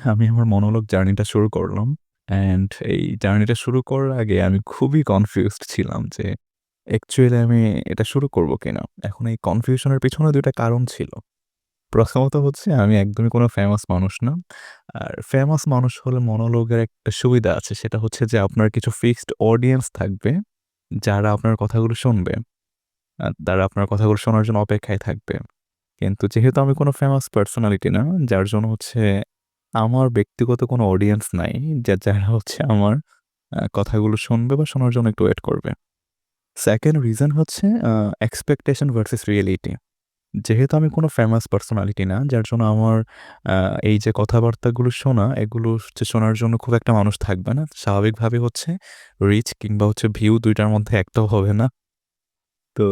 আমি আমার মনোলগ জার্নিটা শুরু করলাম। অ্যান্ড এই জার্নিটা শুরু করার আগে আমি খুবই কনফিউজড ছিলাম যে অ্যাকচুয়ালি আমি এটা শুরু করব কিনা? এখন এই কনফিউশন এর পেছনে ২ টা কারণ ছিল। প্রথমত হচ্ছে আমি একদমই কোনো ফেমাস মানুষ না। আর ফেমাস মানুষ হলে মনোলগের একটা সুবিধা আছে। সেটা হচ্ছে যে আপনার কিছু ফিক্সড অডিয়েন্স থাকবে, যারা আপনার কথাগুলো শুনবে। তারা আপনার কথাগুলো শোনার জন্য অপেক্ষায় থাকবে। কিন্তু যেহেতু আমি কোনো ফেমাস পার্সোনালিটি না, যার জন্য হচ্ছে আমার ব্যক্তিগত কোনো অডিয়েন্স নাই। যারা হচ্ছে আমার কথাগুলো শুনবে বা শোনার জন্য একটু ওয়েট করবে। 2nd রিজন হচ্ছে এক্সপেকটেশন ভার্সাস রিয়ালিটি। যেহেতু আমি কোনো ফেমাস পার্সোনালিটি না, যার জন্য আমার আ এই যে কথাবার্তাগুলো শোনা, এগুলো হচ্ছে শোনার জন্য খুব একটা মানুষ থাকবে না। স্বাভাবিকভাবে হচ্ছে রিচ কিংবা হচ্ছে ভিউ ২ টার মধ্যে একটাও হবে না। তো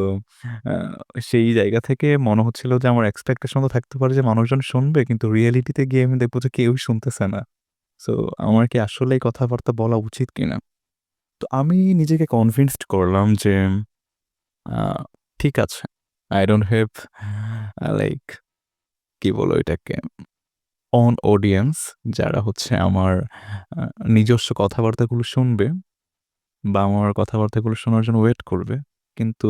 আ সেই জায়গা থেকে মনে হচ্ছিল যে আমার এক্সপেকটেশন তো থাকতে পারে যে মানুষজন শুনবে, কিন্তু রিয়ালিটিতে গিয়ে আমি দেখব যে কেউই শুনতেছে না। সো আমার কি আসলেই কথাবার্তা বলা উচিত কিনা? তো আমি নিজেকে কনভিন্সড করলাম যে আ ঠিক আছে। I don't have লাইক কি বলবো এটাকে? own audience যারা হচ্ছে আমার আ নিজস্ব কথাবার্তাগুলো শুনবে বা আমার কথাবার্তাগুলো শোনার জন্য ওয়েট করবে। কিন্তু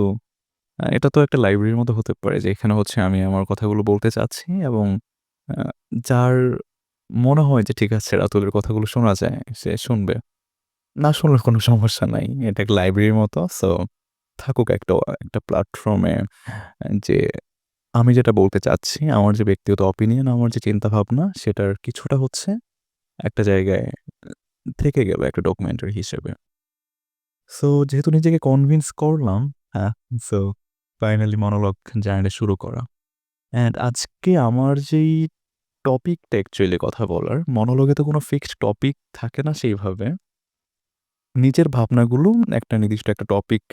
এটা তো একটা লাইব্রেরির মতো হতে পারে যে এখানে হচ্ছে আমি আমার কথাগুলো বলতে চাচ্ছি এবং আ যার মনে হয় যে ঠিক আছে রাতুলের কথাগুলো শোনা যায়, সে শুনবে। না শুনলে কোনো সমস্যা নাই। এটা একটা লাইব্রেরির মতো। সো থাকুক একটা প্ল্যাটফর্মে যে আমি যেটা বলতে চাচ্ছি, আমার যে ব্যক্তিগত অপিনিয়ন, আমার যে চিন্তাভাবনা সেটার কিছুটা হচ্ছে একটা জায়গায় থেকে গেল একটা ডকুমেন্টারি হিসেবে। সো যেহেতু নিজেকে কনভিন্স করলাম, হ্যাঁ, সো ফাইনালি মনোলগ জার্নিটা শুরু করা। অ্যান্ড আজকে আমার যেই টপিকটা অ্যাকচুয়ালি কথা বলার, মনোলগে তো কোনো ফিক্সড টপিক থাকে না সেইভাবে। নিজের ভাবনাগুলো একটা নির্দিষ্ট একটা টপিক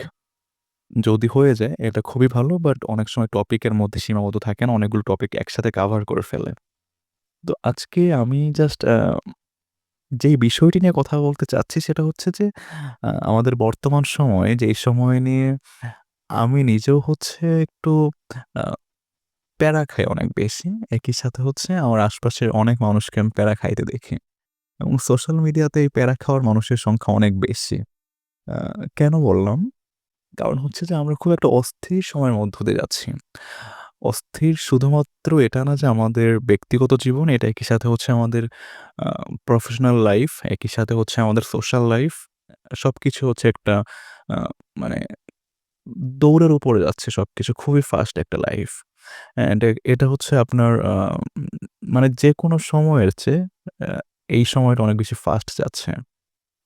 যদি হয়ে যায়, এটা খুবই ভালো। বাট অনেক সময় টপিকের মধ্যে সীমাবদ্ধ থাকে না। অনেকগুলো টপিক একসাথে কাভার করে ফেলে। তো আজকে আমি জাস্ট যেই বিষয়টি নিয়ে কথা বলতে চাচ্ছি সেটা হচ্ছে যে আমাদের বর্তমান সময়ে যেই সময় নিয়ে আমি নিজেও হচ্ছে একটু আ প্যারা খাই অনেক বেশি। একই সাথে হচ্ছে আমার আশপাশের অনেক মানুষকে আমি প্যারা খাইতে দেখি। এবং সোশ্যাল মিডিয়াতে এই প্যারা খাওয়ার মানুষের সংখ্যা অনেক বেশি। আ কেন বললাম? কারণ হচ্ছে যে আমরা খুব একটা অস্থির সময়ের মধ্য দিয়ে যাচ্ছি। অস্থির শুধুমাত্র এটা না যে আমাদের ব্যক্তিগত জীবন, এটা একই সাথে হচ্ছে আমাদের আ প্রফেশনাল লাইফ, একই সাথে হচ্ছে আমাদের সোশ্যাল লাইফ। সবকিছু হচ্ছে একটা আ মানে দৌড়ের উপরে যাচ্ছে সবকিছু। খুবই ফাস্ট একটা লাইফ। অ্যান্ড এটা হচ্ছে আপনার মানে যেকোনো সময়ের চেয়ে আ এই সময়টা অনেক বেশি ফাস্ট যাচ্ছে।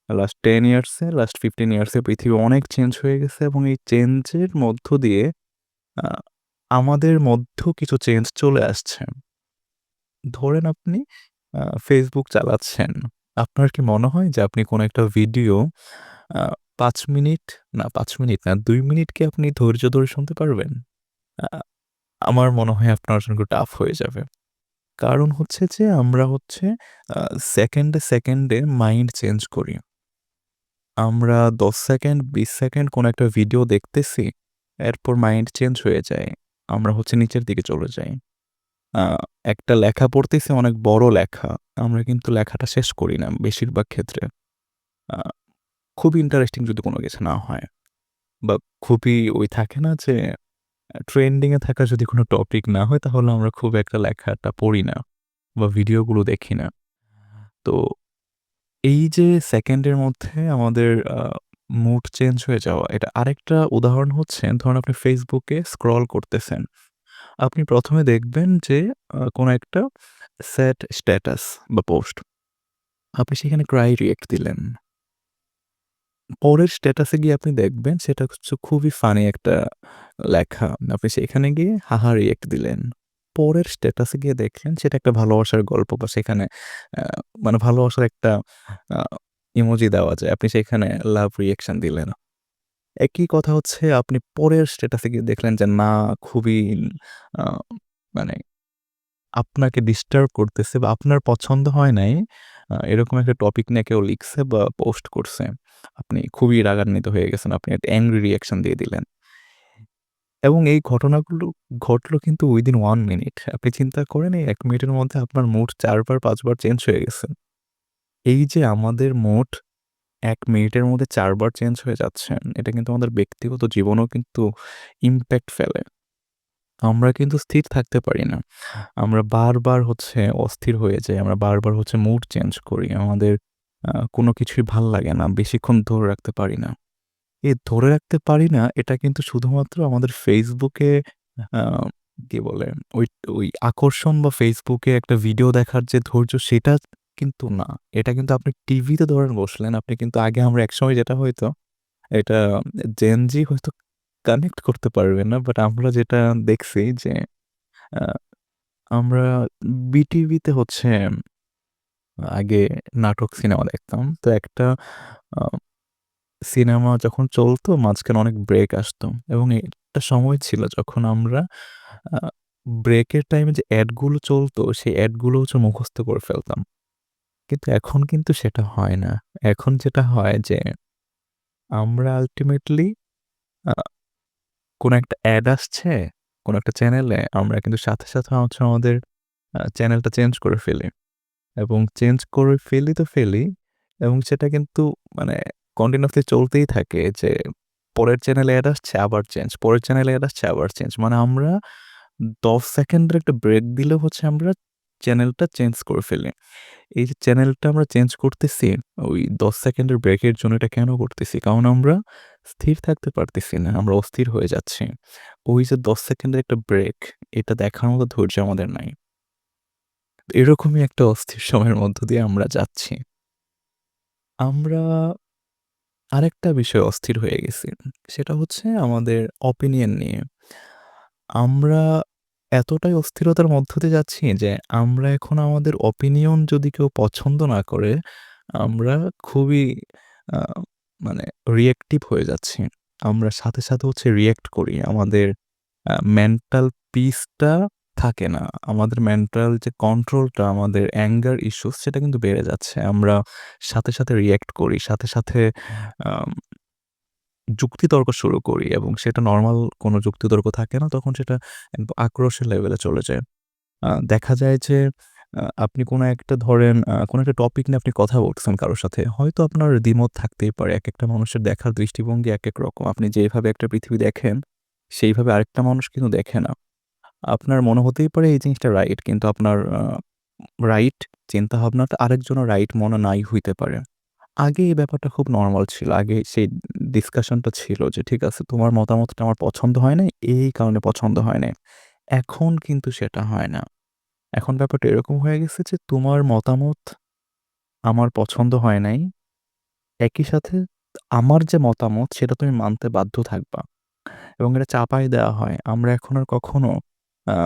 লাস্ট 10 ইয়ার্সে, লাস্ট 15 ইয়ার্সে পৃথিবী অনেক চেঞ্জ হয়ে গেছে এবং এই চেঞ্জের মধ্য দিয়ে আ আমাদের মধ্যেও কিছু চেঞ্জ চলে আসছে। ধরেন আপনি Facebook চালাচ্ছেন। আপনার কি মনে হয় যে আপনি কোনো একটা ভিডিও আ ৫ মিনিট ৫ মিনিট না ২ মিনিট কি আপনি ধৈর্য ধরে শুনতে পারবেন? আ আমার মনে হয় আপনার জন্য একটু টাফ হয়ে যাবে। কারণ হচ্ছে যে আমরা হচ্ছে আ সেকেন্ডে মাইন্ড চেঞ্জ করি। আমরা ১০ সেকেন্ড, ২০ সেকেন্ড কোনো একটা ভিডিও দেখতেছি, এরপর মাইন্ড চেঞ্জ হয়ে যায়। আমরা হচ্ছে নিচের দিকে চলে যাই। আ একটা লেখা পড়তেছি অনেক বড় লেখা। আমরা কিন্তু লেখাটা শেষ করি না বেশিরভাগ ক্ষেত্রে। আ খুবই ইন্টারেস্টিং যদি কোনো কিছু না হয় বা খুবই ওই থাকে না যে ট্রেন্ডিং এ থাকা যদি কোনো টপিক না হয় তাহলে আমরা খুব একটা লেখাটা পড়ি না বা ভিডিওগুলো দেখি না। তো এই যে সেকেন্ডের মধ্যে আমাদের মুড চেঞ্জ হয়ে যাওয়া, এটা আরেকটা উদাহরণ হচ্ছে ধরুন আপনি Facebook এ স্ক্রল করতেছেন। আপনি ১ম এ দেখবেন যে কোনো একটা স্যাড স্ট্যাটাস বা পোস্ট। আপনি সেখানে ক্রাই রিঅ্যাক্ট দিলেন। পরের স্ট্যাটাসে গিয়ে আপনি দেখবেন সেটা হচ্ছে খুবই ফানি একটা লেখা। আপনি সেখানে গিয়ে হাহা রিঅ্যাক্ট দিলেন। পরের স্ট্যাটাসে গিয়ে দেখলেন সেটা একটা ভালোবাসার গল্প বা সেখানে আ মানে ভালোবাসার একটা আ ইমোজি দেওয়া যায়। আপনি সেখানে লাভ রিঅ্যাকশন দিলেন। একই কথা হচ্ছে আপনি পরের স্ট্যাটাসে গিয়ে দেখলেন যে না খুবই আ মানে আপনাকে ডিস্টার্ব করতেছে বা আপনার পছন্দ হয় নাই, এরকম একটা টপিক নিয়ে কেউ লিখছে বা পোস্ট করছে। আপনি খুবই রাগান্বিত হয়ে গেছেন। আপনি একটা অ্যাংরি রিঅ্যাকশন দিয়ে দিলেন। এবং এই ঘটনাগুলো ঘটলো কিন্তু within 1 মিনিট। আপনি চিন্তা করেন এই ১ মিনিটের মধ্যে আপনার মুড ৪ বার ৫ বার চেঞ্জ হয়ে গেছে। এই যে আমাদের মুড ১ মিনিটের মধ্যে ৪ বার চেঞ্জ হয়ে যাচ্ছে, এটা কিন্তু আমাদের ব্যক্তিগত জীবনেও কিন্তু ইমপ্যাক্ট ফেলে। আমরা কিন্তু স্থির থাকতে পারি না। আমরা বারবার হচ্ছে অস্থির হয়ে যাই। আমরা বারবার হচ্ছে মুড চেঞ্জ করি। আমাদের কোনো কিছুই ভাল লাগে না। বেশিক্ষণ ধরে রাখতে পারি না। এই ধরে রাখতে পারি না, এটা কিন্তু শুধুমাত্র আমাদের ফেসবুকে আ কি বলে? ওই ওই আকর্ষণ বা ফেসবুকে একটা ভিডিও দেখার যে ধৈর্য সেটা কিন্তু না। এটা কিন্তু আপনি টিভিতে ধরেন বসলেন, আপনি কিন্তু আগে আমরা একসময় যেটা হইতো, এটা Gen Z হয়তো কানেক্ট করতে পারবে না। বাট আমরা যেটা দেখছি যে আ আমরা বিটিভিতে হচ্ছে আগে নাটক সিনেমা দেখতাম। তো একটা আ সিনেমা যখন চলতো মাঝখানে অনেক ব্রেক আসতো এবং একটা সময় ছিল যখন আমরা আ ব্রেকের টাইমে যে এড গুলো চলতো সেই এড গুলো হচ্ছে মুখস্থ করে ফেলতাম। কিন্তু এখন কিন্তু সেটা হয় না। এখন যেটা হয় যে আমরা আল্টিমেটলি আ কোন একটা এড আসছে, কোন একটা চ্যানেলে আমরা কিন্তু সাথে, সাথে হচ্ছে আমাদের চ্যানেলটা চেঞ্জ করে ফেলি। এবং চেঞ্জ করে ফেলি তো ফেলি এবং সেটা কিন্তু মানে কন্টিনিউয়াসলি চলতেই থাকে যে পরের চ্যানেলে এড আসছে আবার চেঞ্জ, পরের চ্যানেলে এড আসছে আবার চেঞ্জ। মানে আমরা ১০ সেকেন্ডের একটা ব্রেক দিলেও হচ্ছে আমরা চ্যানেলটা চেঞ্জ করে ফেলি। এই যে চ্যানেলটা আমরা চেঞ্জ করতেছি, ওই ১০ সেকেন্ডের ব্রেকের জন্য এটা কেন করতেছি? কারণ আমরা স্থির থাকতে পারতেছি না। আমরা অস্থির হয়ে যাচ্ছি। ওই যে ১০ সেকেন্ডের একটা ব্রেক, এটা দেখার মতো ধৈর্য আমাদের নাই। এরকমই একটা অস্থির সময়ের মধ্য দিয়ে আমরা যাচ্ছি। আমরা আরেকটা বিষয়ে অস্থির হয়ে গেছি। সেটা হচ্ছে আমাদের অপিনিয়ন নিয়ে। আমরা এতটাই অস্থিরতার মধ্য দিয়ে যাচ্ছি যে আমরা এখন আমাদের অপিনিয়ন যদি কেউ পছন্দ না করে, আমরা খুবই আ মানে রিঅ্যাক্টিভ হয়ে যাচ্ছি। আমরা সাথে, সাথে হচ্ছে রিঅ্যাক্ট করি। আমাদের মেন্টাল পিসটা থাকে না। আমাদের মেন্টাল যে কন্ট্রোলটা, আমাদের অ্যাঙ্গার ইস্যুস সেটা কিন্তু বেড়ে যাচ্ছে। আমরা সাথে, সাথে রিঅ্যাক্ট করি। সাথে, সাথে আম যুক্তিতর্ক শুরু করি এবং সেটা নরমাল কোনো যুক্তিতর্ক থাকে না। তখন সেটা একদম আক্রোশের লেভেলে চলে যায়। দেখা যায় যে আপনি কোনো একটা ধরেন কোনো একটা টপিক নিয়ে আপনি কথা বলতেছেন কারো সাথে। হয়তো আপনার দ্বিমত থাকতেই পারে। একেকটা মানুষের দেখার দৃষ্টিভঙ্গি একেক রকম। আপনি যেভাবে একটা পৃথিবী দেখেন, সেইভাবে আরেকটা মানুষ কিন্তু দেখে না। আপনার মনে হতেই পারে এই জিনিসটা রাইট। কিন্তু আপনার রাইট চিন্তাভাবনাটা আরেকজনের রাইট মনে নাই হইতে পারে। আগে এই ব্যাপারটা খুব নরমাল ছিল। আগে সেই ডিসকাশনটা ছিল যে, ঠিক আছে তোমার মতামতটা আমার পছন্দ হয় নাই, এই কারণে পছন্দ হয় নাই। এখন কিন্তু সেটা হয় না। এখন ব্যাপারটা এরকম হয়ে গেছে যে, তোমার মতামত আমার পছন্দ হয় নাই। একই সাথে আমার যে মতামত সেটা তুমি মানতে বাধ্য থাকবা। এবং এটা চাপাই দেওয়া হয়। আমরা এখন আর কখনো আ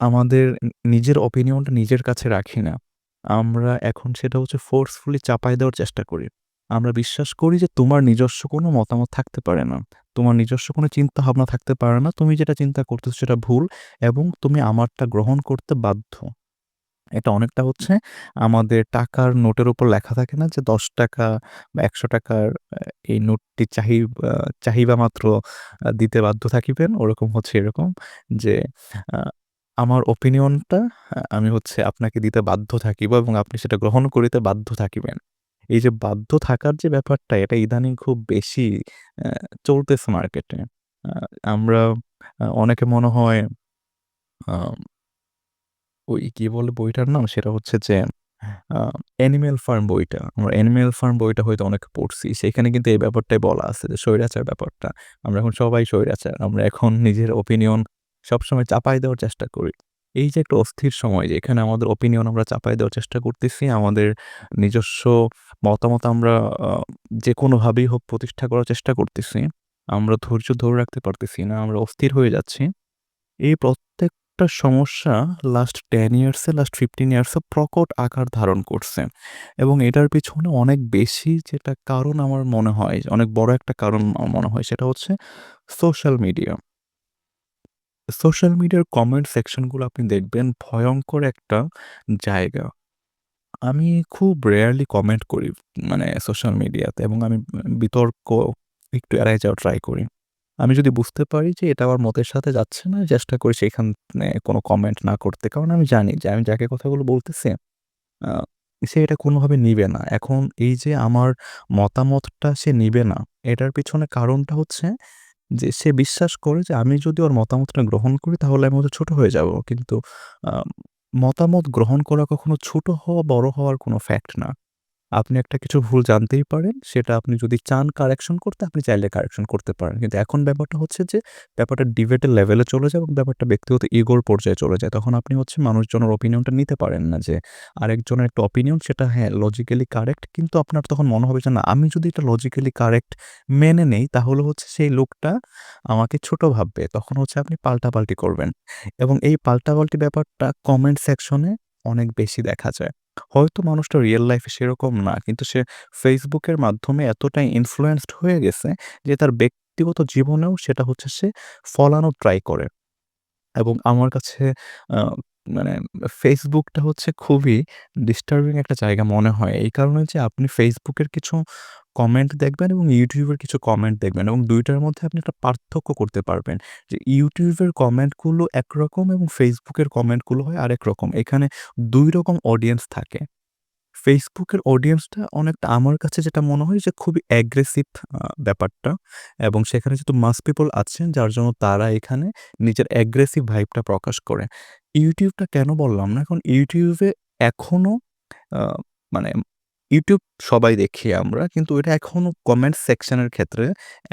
আমাদের নিজের অপিনিয়নটা নিজের কাছে রাখি না। আমরা এখন সেটা হচ্ছে ফোর্সফুলি চাপাই দেওয়ার চেষ্টা করি। আমরা বিশ্বাস করি যে তোমার নিজস্ব কোনো মতামত থাকতে পারে না। তোমার নিজস্ব কোনো চিন্তাভাবনা থাকতে পারে না। তুমি যেটা চিন্তা করতেছো সেটা ভুল এবং তুমি আমারটা গ্রহণ করতে বাধ্য। এটা অনেকটা হচ্ছে আমাদের টাকার নোটের উপর লেখা থাকে না যে ৳১০ বা ৳১০০ এই নোটটি আ চাহিবা মাত্র দিতে বাধ্য থাকিবেন। ওরকম হচ্ছে এরকম যে আ আমার ওপিনিয়নটা আমি হচ্ছে আপনাকে দিতে বাধ্য থাকিব এবং আপনি সেটা গ্রহণ করিতে বাধ্য থাকিবেন। এই যে বাধ্য থাকার যে ব্যাপারটা এটা ইদানিং খুব বেশি অ্যা চলতেছে মার্কেটে। আ আমরা অনেকে মনে হয় আ ওই কি বলে বইটার নাম? সেটা হচ্ছে যে আ 'অ্যানিমেল ফার্ম' বইটা। আমরা 'অ্যানিমেল ফার্ম' বইটা হয়তো অনেকে পড়ছি। সেখানে কিন্তু এই ব্যাপারটাই বলা আছে যে স্বৈরাচার ব্যাপারটা। আমরা এখন সবাই স্বৈরাচার। আমরা এখন নিজের ওপিনিয়ন সবসময় চাপায় দেওয়ার চেষ্টা করি। এই যে একটা অস্থির সময় যে এখানে আমাদের ওপিনিয়ন আমরা চাপায় দেওয়ার চেষ্টা করতেছি। আমাদের নিজস্ব মতামত আমরা আ যেকোনোভাবেই হোক প্রতিষ্ঠা করার চেষ্টা করতেছি। আমরা ধৈর্য ধরে রাখতে পারতেছি না। আমরা অস্থির হয়ে যাচ্ছি। এই প্রত্যেকটা সমস্যা লাস্ট 10 ইয়ার্স এ, লাস্ট 15 ইয়ার্স এ প্রকট আকার ধারণ করছে। এবং এটার পেছনে অনেক বেশি যেটা কারণ আমার মনে হয়, অনেক বড় একটা কারণ আমার মনে হয় সেটা হচ্ছে সোশ্যাল মিডিয়া। সোশ্যাল মিডিয়ার কমেন্ট সেকশন গুলো আপনি দেখবেন ভয়ংকর একটা জায়গা। আমি খুব রেয়ারলি কমেন্ট করি মানে সোশ্যাল মিডিয়াতে এবং আমি বিতর্ক একটু এড়ায় যাওয়ার ট্রাই করি। আমি যদি বুঝতে পারি যে এটা আমার মতের সাথে যাচ্ছে না, চেষ্টা করি সেখানে কোনো কমেন্ট না করতে। কারণ আমি জানি যে আমি যাকে কথাগুলো বলতেছি আ সে এটা কোনোভাবে নিবে না। এখন এই যে আমার মতামতটা সে নিবে না, এটার পেছনে কারণটা হচ্ছে যে সে বিশ্বাস করে যে আমি যদি ওর মতামতটা গ্রহণ করি তাহলে আমি হয়তো ছোট হয়ে যাবো। কিন্তু আ মতামত গ্রহণ করা কখনো ছোট হওয়া, বড় হওয়ার কোনো ফ্যাক্ট না। আপনি একটা কিছু ভুল জানতেই পারেন। সেটা আপনি যদি চান কারেকশন করতে, আপনি চাইলে কারেকশন করতে পারেন। কিন্তু এখন ব্যাপারটা হচ্ছে যে, ব্যাপারটা ডিবেটের লেভেলে চলে যায় এবং ব্যাপারটা ব্যক্তিগত ইগোর পর্যায়ে চলে যায়। তখন আপনি হচ্ছে মানুষজনের ওপিনিয়নটা নিতে পারেন না যে, আরেকজনের একটা ওপিনিয়ন সেটা হ্যাঁ, লজিক্যালি কারেক্ট। কিন্তু আপনার তখন মনে হবে যে, না আমি যদি এটা লজিক্যালি কারেক্ট মেনে নেই, তাহলে হচ্ছে সেই লোকটা আমাকে ছোট ভাববে। তখন হচ্ছে আপনি পাল্টাপাল্টি করবেন। এবং এই পাল্টাপাল্টি ব্যাপারটা কমেন্ট সেকশনে অনেক বেশি দেখা যায়। হয়তো মানুষটা রিয়াল লাইফে সেরকম না। কিন্তু সে Facebook এর মাধ্যমে এতটাই ইনফ্লুয়েন্সড হয়ে গেছে যে তার ব্যক্তিগত জীবনেও সেটা হচ্ছে সে ফলানোর ট্রাই করে। এবং আমার কাছে আ মানে ফেসবুকটা হচ্ছে খুবই ডিস্টার্বিং একটা জায়গা মনে হয়। এই কারণে যে আপনি ফেসবুকের কিছু কমেন্ট দেখবেন এবং ইউটিউবের কিছু কমেন্ট দেখবেন এবং ২ টার মধ্যে আপনি একটা পার্থক্য করতে পারবেন। যে ইউটিউবের কমেন্টগুলো একরকম এবং ফেসবুকের কমেন্টগুলো হয় আরেক রকম। এখানে ২ রকম অডিয়েন্স থাকে। ফেসবুকের অডিয়েন্সটা অনেকটা আমার কাছে যেটা মনে হয় যে খুবই অ্যাগ্রেসিভ ব্যাপারটা এবং সেখানে যেহেতু মাস পিপল আছেন যার জন্য তারা এখানে নিজের অ্যাগ্রেসিভ ভাইবটা প্রকাশ করে। ইউটিউবটা কেন বললাম না? এখন ইউটিউবে এখনো আ মানে YouTube সবাই দেখি আমরা। কিন্তু এটা এখনো কমেন্ট সেকশনের ক্ষেত্রে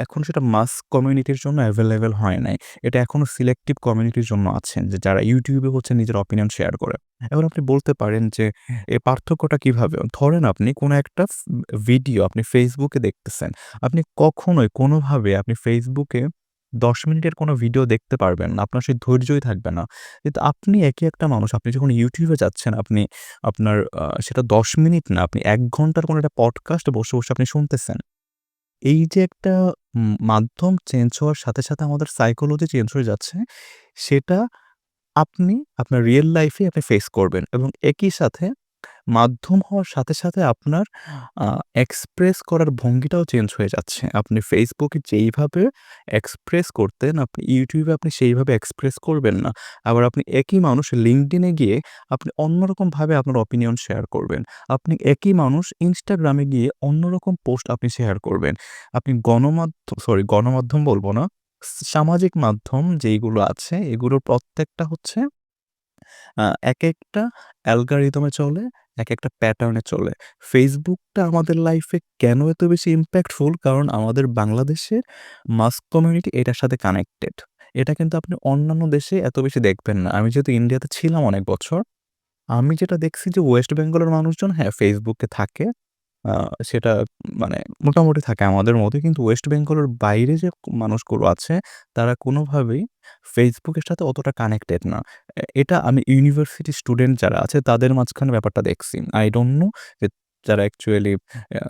এখন সেটা মাস কমিউনিটির জন্য এভেইলেবল হয় নাই। এটা এখনো সিলেক্টিভ কমিউনিটির জন্য আছেন যে যারা YouTube এ হচ্ছে নিজের অপিনিয়ন শেয়ার করে। এখন আপনি বলতে পারেন যে এই পার্থক্যটা কিভাবে? ধরেন আপনি কোনো একটা ভিডিও আপনি Facebook এ দেখতেছেন। আপনি কখনোই কোনোভাবে আপনি Facebook এ ১০ মিনিটের কোনো ভিডিও দেখতে পারবেন না। আপনার সেই ধৈর্যই থাকবে না। কিন্তু আপনি একই একটা মানুষ, আপনি যখন YouTube এ যাচ্ছেন, আপনি আপনার সেটা ১০ মিনিট না, আপনি ১ ঘন্টার কোনো একটা পডকাস্ট বসে আপনি শুনতেছেন। এই যে একটা মাধ্যম চেঞ্জ হওয়ার সাথে আমাদের সাইকোলজি চেঞ্জ হয়ে যাচ্ছে, সেটা আপনি আপনার রিয়াল লাইফে আপনি ফেস করবেন এবং একই সাথে মাধ্যম হওয়ার সাথে আপনার আ এক্সপ্রেস করার ভঙ্গিটাও চেঞ্জ হয়ে যাচ্ছে। আপনি Facebook এ যেইভাবে এক্সপ্রেস করতেন, আপনি YouTube এ আপনি সেইভাবে এক্সপ্রেস করবেন না। আবার আপনি একই মানুষ LinkedIn এ গিয়ে আপনি অন্যরকমভাবে আপনার ওপিনিয়ন শেয়ার করবেন। আপনি একই মানুষ Instagram এ গিয়ে অন্যরকম পোস্ট আপনি শেয়ার করবেন। আপনি গণমাধ্যম বলব না। সামাজিক মাধ্যম যেইগুলো আছে, এগুলোর প্রত্যেকটা হচ্ছে একেকটা অ্যালগরিদমে চলে, একেকটা প্যাটার্নে চলে। ফেসবুকটা আমাদের লাইফে কেন এত বেশি ইমপ্যাক্টফুল? কারণ আমাদের বাংলাদেশের মাস কমিউনিটি এটার সাথে কানেক্টেড। এটা কিন্তু আপনি অন্যান্য দেশে এত বেশি দেখবেন না। আমি যেহেতু ইন্ডিয়াতে ছিলাম অনেক বছর, আমি যেটা দেখছি যে ওয়েস্ট বেঙ্গলের মানুষজন হ্যাঁ, ফেসবুকে থাকে। আ সেটা মানে মোটামুটি থাকে আমাদের মতোই। কিন্তু ওয়েস্ট বেঙ্গলের বাইরে যে মানুষগুলো আছে, তারা কোনোভাবেই ফেসবুকের সাথে অতটা কানেক্টেড না। এটা আমি ইউনিভার্সিটি স্টুডেন্ট যারা আছে, তাদের মাঝখানে ব্যাপারটা দেখছি। I don't know যে যারা অ্যাকচুয়ালি আ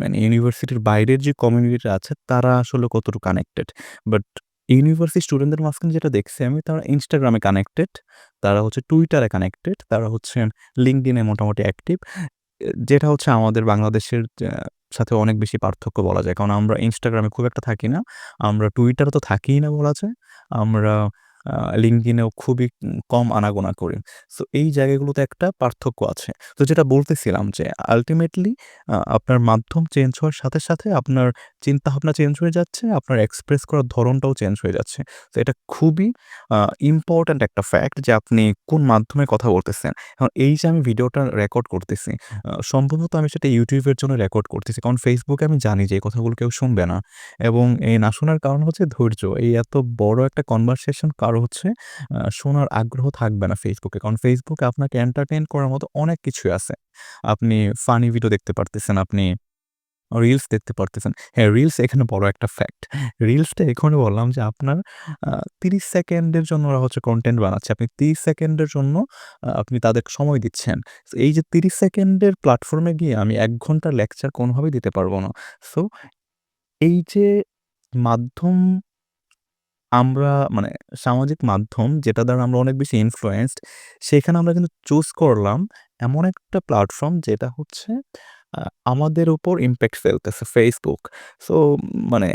মানে ইউনিভার্সিটির বাইরের যে কমিউনিটিটা আছে, তারা আসলে কতটুকু কানেক্টেড। বাট ইউনিভার্সিটি স্টুডেন্টদের মাঝখানে যেটা দেখছি আমি, তারা Instagram এ কানেক্টেড, তারা হচ্ছে Twitter এ কানেক্টেড, তারা হচ্ছে LinkedIn এ মোটামুটি অ্যাক্টিভ। যেটা হচ্ছে আমাদের বাংলাদেশের সাথে অনেক বেশি পার্থক্য বলা যায়। কারণ আমরা Instagram এ খুব একটা থাকি না। আমরা Twitter এ তো থাকিই না বলা যায়। আমরা LinkedIn এও খুবই কম আনাগোনা করি। সো এই জায়গাগুলোতে একটা পার্থক্য আছে। তো যেটা বলতেছিলাম যে আল্টিমেটলি আপনার মাধ্যম চেঞ্জ হওয়ার সাথে আপনার চিন্তাভাবনা চেঞ্জ হয়ে যাচ্ছে, আপনার এক্সপ্রেস করার ধরনটাও চেঞ্জ হয়ে যাচ্ছে। তো এটা খুবই আ ইম্পোর্টেন্ট একটা ফ্যাক্ট যে আপনি কোন মাধ্যমে কথা বলতেছেন। এখন এই যে আমি ভিডিওটা রেকর্ড করতেছি, সম্ভবত আমি সেটা YouTube এর জন্য রেকর্ড করতেছি। কারণ Facebook এ আমি জানি যে এই কথাগুলো কেউ শুনবে না। এবং এই না শোনার কারণ হচ্ছে ধৈর্য। এই এত বড় একটা কনভারসেশন কারো হচ্ছে শোনার আগ্রহ থাকবে না Facebook এ। কারণ Facebook এ আপনাকে এন্টারটেইন করার মতো অনেক কিছুই আছে। আপনি ফানি ভিডিও দেখতে পারতেছেন, আপনি রিলস দেখতে পারতেছেন। হ্যাঁ, রিলস এখানে বড় একটা ফ্যাক্ট। রিলসটা এখনই বললাম যে আপনার আ ৩০ সেকেন্ডের জন্য ওরা হচ্ছে কনটেন্ট বানাচ্ছে। আপনি ৩০ সেকেন্ডের জন্য আপনি তাদেরকে সময় দিচ্ছেন। সো এই যে ৩০ সেকেন্ডের প্ল্যাটফর্মে গিয়ে আমি ১ ঘন্টার লেকচার কোনোভাবেই দিতে পারব না। সো এই যে মাধ্যম আমরা মানে সামাজিক মাধ্যম যেটা দ্বারা আমরা অনেক বেশি ইনফ্লুয়েন্সড, সেখানে আমরা কিন্তু চুজ করলাম এমন একটা প্ল্যাটফর্ম যেটা হচ্ছে আ আমাদের উপর ইমপ্যাক্ট ফেলতেছে Facebook। সো মানে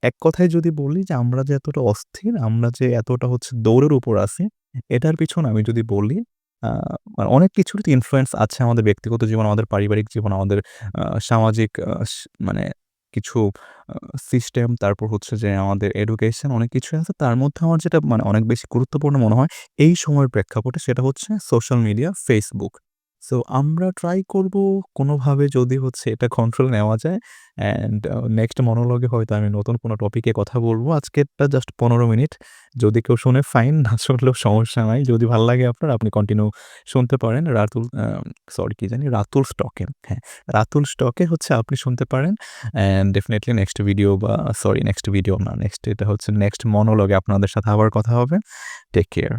এক কথায় যদি বলি যে আমরা যে এতটা অস্থির, আমরা যে এতটা হচ্ছে দৌড়ের উপর আছি, এটার পিছনে আমি যদি বলি আ মানে অনেক কিছুরই তো ইনফ্লুয়েন্স আছে আমাদের ব্যক্তিগত জীবন, আমাদের পারিবারিক জীবন, আমাদের সামাজিক মানে কিছু আ সিস্টেম, তারপর হচ্ছে যে আমাদের এডুকেশন অনেক কিছুই আছে। তার মধ্যে আমার যেটা মানে অনেক বেশি গুরুত্বপূর্ণ মনে হয় এই সময়ের প্রেক্ষাপটে সেটা হচ্ছে সোশ্যাল মিডিয়া, Facebook। সো আমরা ট্রাই করব কোনোভাবে যদি হচ্ছে এটা কন্ট্রোল নেওয়া যায় অ্যান্ড নেক্সট মনোলগে হয়তো আমি নতুন কোনো টপিকে কথা বলব। আজকেরটা জাস্ট ১৫ মিনিট। যদি কেউ শোনে ফাইন, না শুনলেও সমস্যা নাই। যদি ভাল লাগে আপনার আপনি কন্টিনিউ শুনতে পারেন। সরি কি জানি? রাতুল স্টকে। হ্যাঁ, রাতুল স্টকে হচ্ছে আপনি শুনতে পারেন অ্যান্ড ডেফিনিটলি নেক্সট ভিডিও বা সরি নেক্সট ভিডিও না, নেক্সট এটা হচ্ছে নেক্সট মনোলগে আপনাদের সাথে আবার কথা হবে। Take care.